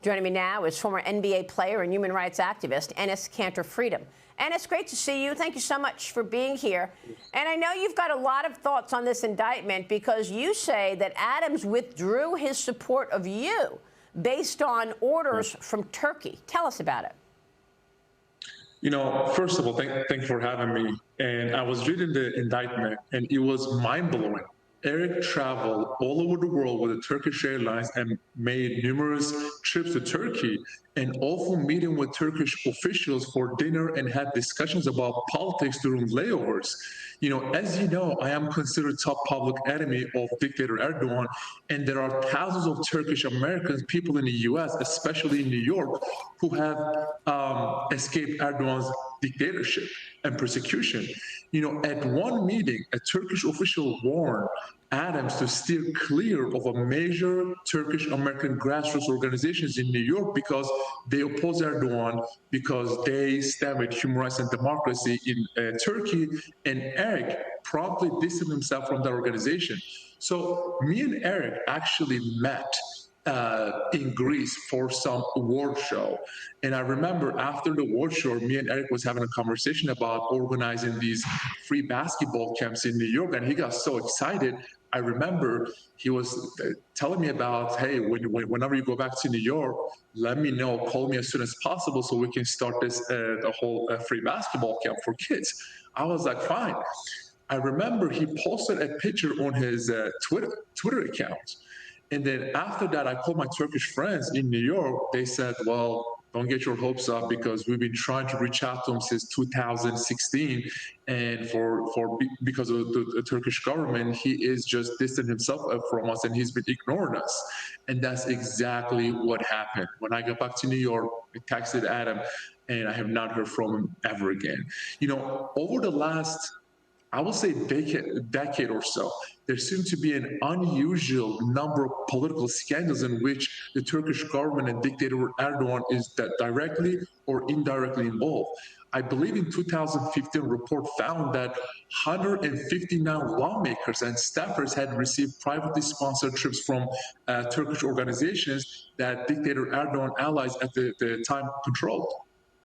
Joining me now is former NBA player and human rights activist, Enes Kanter Freedom. Enes, great to see you. Thank you so much for being here. And I know you've got a lot of thoughts on this indictment because you say that Adams withdrew his support of you based on orders from Turkey. Tell us about it. You know, first of all, thank you for having me. And I was reading the indictment, and it was mind-blowing. Eric traveled all over the world with the Turkish Airlines and made numerous trips to Turkey, and often meeting with Turkish officials for dinner and had discussions about politics during layovers. You know, as you know, I am considered top public enemy of dictator Erdogan, and there are thousands of Turkish Americans, people in the U.S., especially in New York, who have escaped Erdogan's dictatorship and persecution. You know, at one meeting, a Turkish official warned Adams to steer clear of a major Turkish American grassroots organizations in New York because they oppose Erdogan, because they stand with human rights and democracy in Turkey. And Eric promptly distanced himself from that organization. So me and Eric actually met in Greece for some award show. And I remember after the award show, me and Eric was having a conversation about organizing these free basketball camps in New York, and he got so excited. I remember he was telling me about, hey, whenever you go back to New York, let me know, call me as soon as possible so we can start this the whole free basketball camp for kids. I was like, fine. I remember he posted a picture on his Twitter account. And then after that, I called my Turkish friends in New York. They said, well, don't get your hopes up because we've been trying to reach out to him since 2016. And because of the Turkish government, he is just distancing himself from us and he's been ignoring us. And that's exactly what happened. When I got back to New York, I texted Adam and I have not heard from him ever again. You know, over the last, I would say, decade or so, there seemed to be an unusual number of political scandals in which the Turkish government and dictator Erdogan is directly or indirectly involved. I believe in 2015, a report found that 159 lawmakers and staffers had received privately sponsored trips from Turkish organizations that dictator Erdogan allies at the time controlled.